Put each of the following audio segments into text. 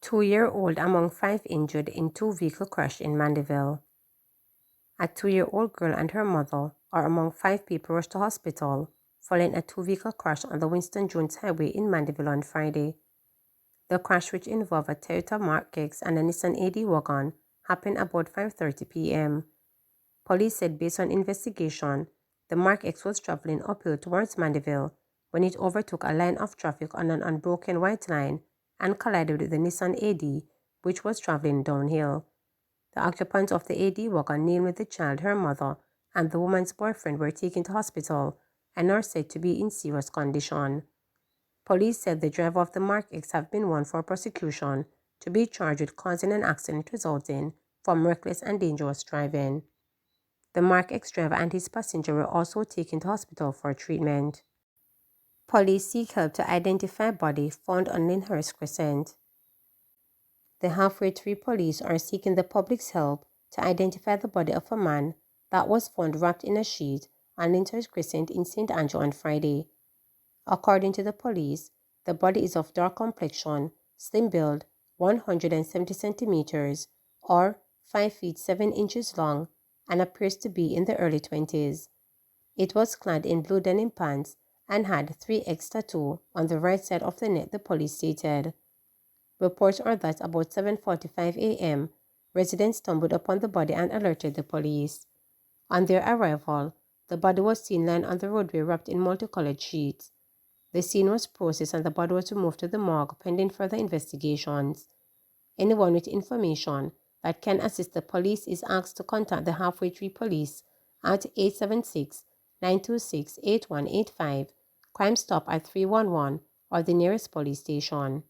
Two-year-old among 5 injured in two-vehicle crash in Mandeville. A 2-year-old girl and her mother are among 5 people rushed to hospital following a two-vehicle crash on the Winston Jones Highway in Mandeville on Friday. The crash, which involved a Toyota Mark X and a Nissan AD wagon, happened about 5:30 p.m. Police said based on investigation, the Mark X was traveling uphill towards Mandeville when it overtook a line of traffic on an unbroken white line and collided with the Nissan AD, which was traveling downhill. The occupants of the AD wagon, namely the child, her mother, and the woman's boyfriend, were taken to hospital and are said to be in serious condition. Police said the driver of the Mark X have been warned for prosecution to be charged with causing an accident resulting from reckless and dangerous driving. The Mark X driver and his passenger were also taken to hospital for treatment. Police seek help to identify body found on Lyndhurst Crescent. The Halfway Tree police are seeking the public's help to identify the body of a man that was found wrapped in a sheet on Lyndhurst Crescent in St. Andrew on Friday. According to the police, the body is of dark complexion, slim build, 170 centimeters, or 5 feet 7 inches long, and appears to be in the early 20s. It was clad in blue denim pants and had 3X tattoo on the right side of the neck, the police stated. Reports are that about 7:45 a.m., residents stumbled upon the body and alerted the police. On their arrival, the body was seen lying on the roadway wrapped in multicolored sheets. The scene was processed and the body was removed to the morgue pending further investigations. Anyone with information that can assist the police is asked to contact the Halfway Tree Police at 876-926-8185, Crime Stop at 311, or the nearest police station.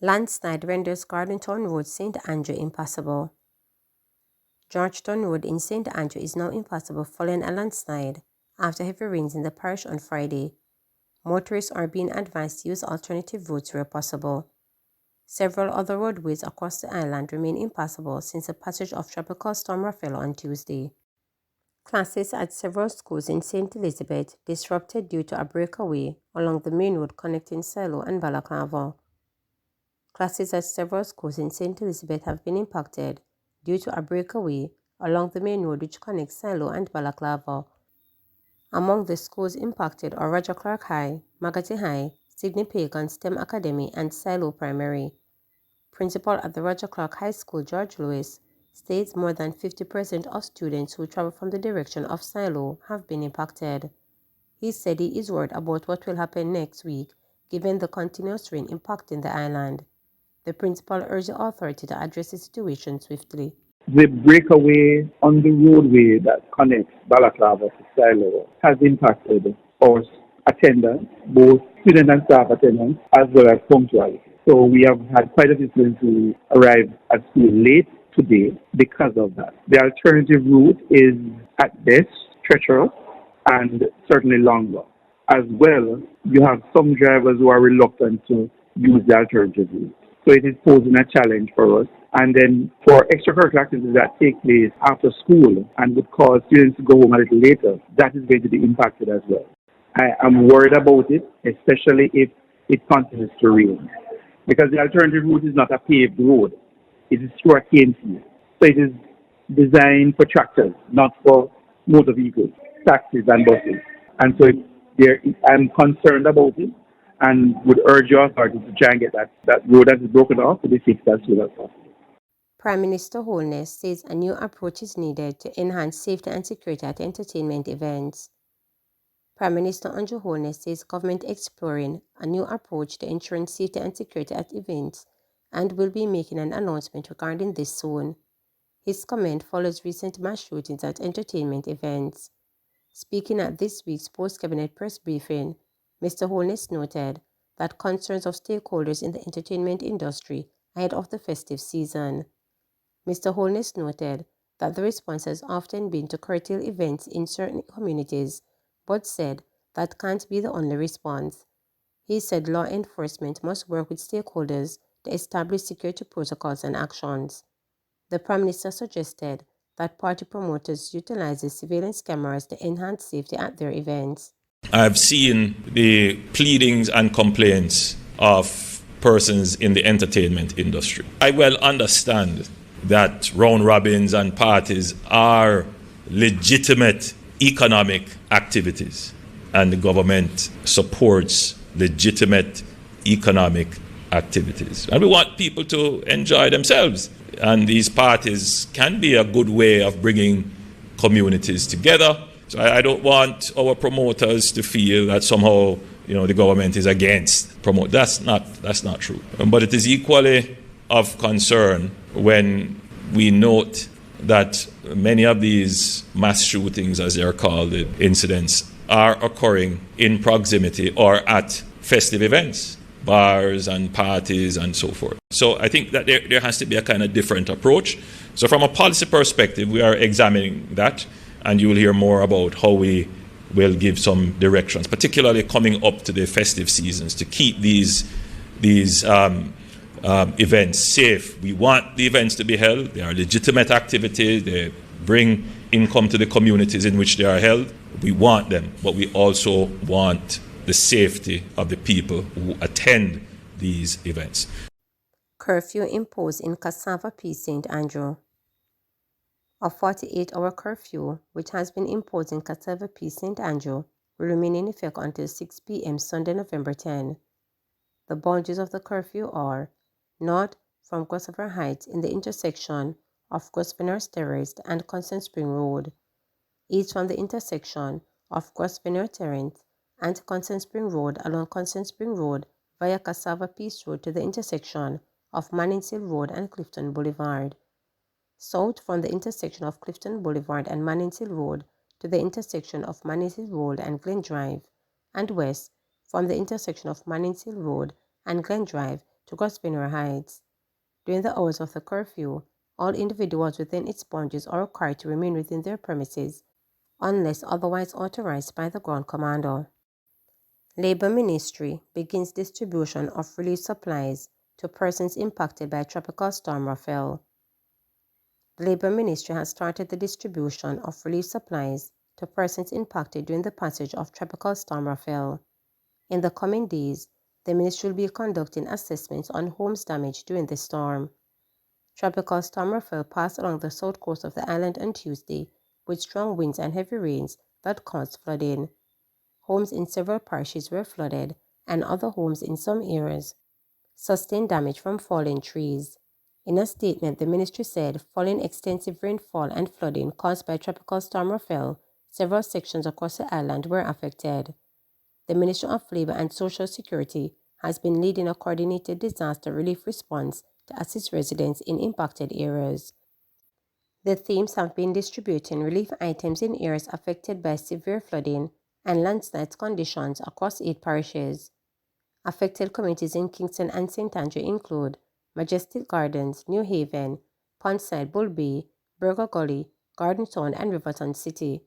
Landslide renders Gardentown Road, St. Andrew impassable. Georgetown Road in St. Andrew is now impassable following a landslide after heavy rains in the parish on Friday. Motorists are being advised to use alternative routes where possible. Several other roadways across the island remain impassable since the passage of Tropical Storm Raphael on Tuesday. Classes at several schools in St. Elizabeth disrupted due to a breakaway along the main road connecting Silo and Balaclava. Classes at several schools in St. Elizabeth have been impacted due to a breakaway along the main road which connects Silo and Balaclava. Among the schools impacted are Roger Clark High, Magati High, Sydney Pagan STEM Academy, and Silo Primary. Principal at the Roger Clark High School, George Lewis, states more than 50% of students who travel from the direction of Silo have been impacted. He said he is worried about what will happen next week given the continuous rain impacting the island. The principal urged the authority to address the situation swiftly. The breakaway on the roadway that connects Balaclava to Silo has impacted our attendance, both student and staff attendance, as well as punctuality. So we have had quite a few students who arrived at school late today because of that. The alternative route is at best treacherous and certainly longer. As well, you have some drivers who are reluctant to use the alternative route. So it is posing a challenge for us. And then for extracurricular activities that take place after school and would cause students to go home a little later, that is going to be impacted as well. I am worried about it, especially if it continues to rain. Because the alternative route is not a paved road. It is through a cane field. So it is designed for tractors, not for motor vehicles, taxis and buses. And so I'm concerned about it and would urge your authorities to try and get that road that is broken off to be fixed as soon as possible. Prime Minister Holness says a new approach is needed to enhance safety and security at entertainment events. Prime Minister Andrew Holness says government exploring a new approach to ensuring safety and security at events and will be making an announcement regarding this soon. His comment follows recent mass shootings at entertainment events. Speaking at this week's post-cabinet press briefing, Mr. Holness noted that concerns of stakeholders in the entertainment industry ahead of the festive season. Mr. Holness noted that the response has often been to curtail events in certain communities, but said that can't be the only response. He said law enforcement must work with stakeholders to establish security protocols and actions. The Prime Minister suggested that party promoters utilize the surveillance cameras to enhance safety at their events. I've seen the pleadings and complaints of persons in the entertainment industry. I well understand that round robins and parties are legitimate economic activities, and the government supports legitimate economic activities. And we want people to enjoy themselves. And these parties can be a good way of bringing communities together. So I don't want our promoters to feel that somehow, the government is against promote. That's not true. But it is equally of concern when we note that many of these mass shootings, as they are called, incidents, are occurring in proximity or at festive events, bars and parties and so forth. So I think that there has to be a kind of different approach. So from a policy perspective, we are examining that, and you will hear more about how we will give some directions, particularly coming up to the festive seasons, to keep these events safe. We want the events to be held. They are legitimate activities. They bring income to the communities in which they are held. We want them, but we also want the safety of the people who attend these events. Curfew imposed in Cassava P. St. Andrew. A 48-hour curfew, which has been imposed in Cassava P. St. Andrew, will remain in effect until 6 p.m. Sunday, November 10. The boundaries of the curfew are north from Cassava Heights in the intersection of Grosvenor Terrace and Constant Spring Road, east from the intersection of Grosvenor Terrace and Constant Spring Road along Constant Spring Road via Cassava Peace Road to the intersection of Mannings Hill Road and Clifton Boulevard, south from the intersection of Clifton Boulevard and Mannings Hill Road to the intersection of Mannings Hill Road and Glen Drive, and west from the intersection of Mannings Hill Road and Glen Drive to Grosvenor Heights. During the hours of the curfew, all individuals within its boundaries are required to remain within their premises unless otherwise authorized by the ground commander. Labour Ministry begins distribution of relief supplies to persons impacted by Tropical Storm Raphael. The Labour Ministry has started the distribution of relief supplies to persons impacted during the passage of Tropical Storm Raphael. In the coming days, the ministry will be conducting assessments on homes damaged during the storm. Tropical Storm Raphael passed along the south coast of the island on Tuesday with strong winds and heavy rains that caused flooding. Homes in several parishes were flooded, and other homes in some areas sustained damage from fallen trees. In a statement, the ministry said following extensive rainfall and flooding caused by Tropical Storm Raphael, several sections across the island were affected. The Ministry of Labour and Social Security has been leading a coordinated disaster relief response to assist residents in impacted areas. The teams have been distributing relief items in areas affected by severe flooding and landslide conditions across 8 parishes. Affected communities in Kingston and St. Andrew include Majestic Gardens, New Haven, Pondside, Bull Bay, Burger Gully, Garden Town, and Riverton City.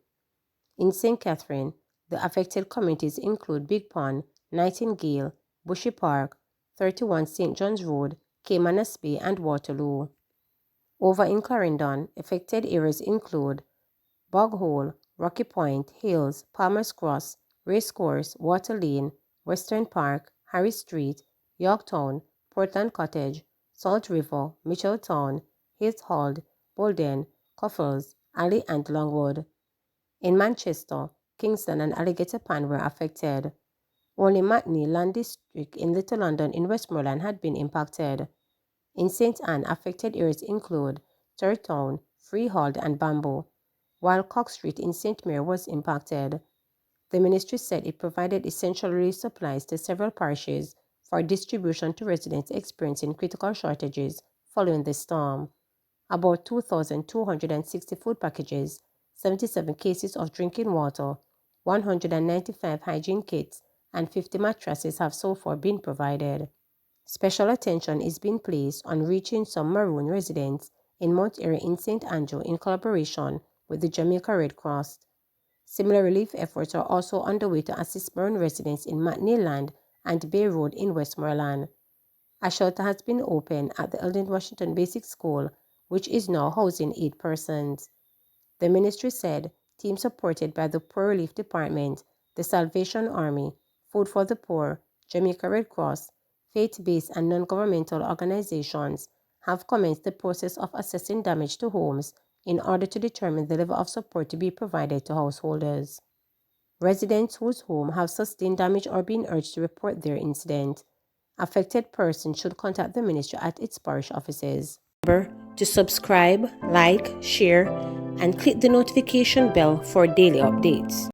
In St. Catherine, the affected communities include Big Pond, Nightingale, Bushy Park, 31 St. John's Road, Caymanas Bay, and Waterloo. Over in Clarendon, affected areas include Bog Hole, Rocky Point, Hills, Palmer's Cross, Racecourse, Water Lane, Western Park, Harry Street, Yorktown, Portland Cottage, Salt River, Mitchelltown, Hillshold, Bolden, Coffles, Alley, and Longwood. In Manchester, Kingston and Alligator Pan were affected. Only Matney Land District in Little London in Westmoreland had been impacted. In St. Anne, affected areas include Turtown, Freehold, and Bamboo, while Cox Street in St. Mary was impacted. The ministry said it provided essential relief supplies to several parishes for distribution to residents experiencing critical shortages following the storm. About 2,260 food packages, 77 cases of drinking water, 195 hygiene kits, and 50 mattresses have so far been provided. Special attention is being placed on reaching some Maroon residents in Mount Airy in St. Andrew in collaboration with the Jamaica Red Cross. Similar relief efforts are also underway to assist Maroon residents in Matney Land and Bay Road in Westmoreland. A shelter has been opened at the Eldon Washington Basic School, which is now housing 8 persons. The ministry said teams supported by the Poor Relief Department, the Salvation Army, Food for the Poor, Jamaica Red Cross, faith-based and non-governmental organizations have commenced the process of assessing damage to homes in order to determine the level of support to be provided to householders. Residents whose homes have sustained damage are being urged to report their incident. Affected persons should contact the ministry at its parish offices. Remember to subscribe, like, share, and click the notification bell for daily updates.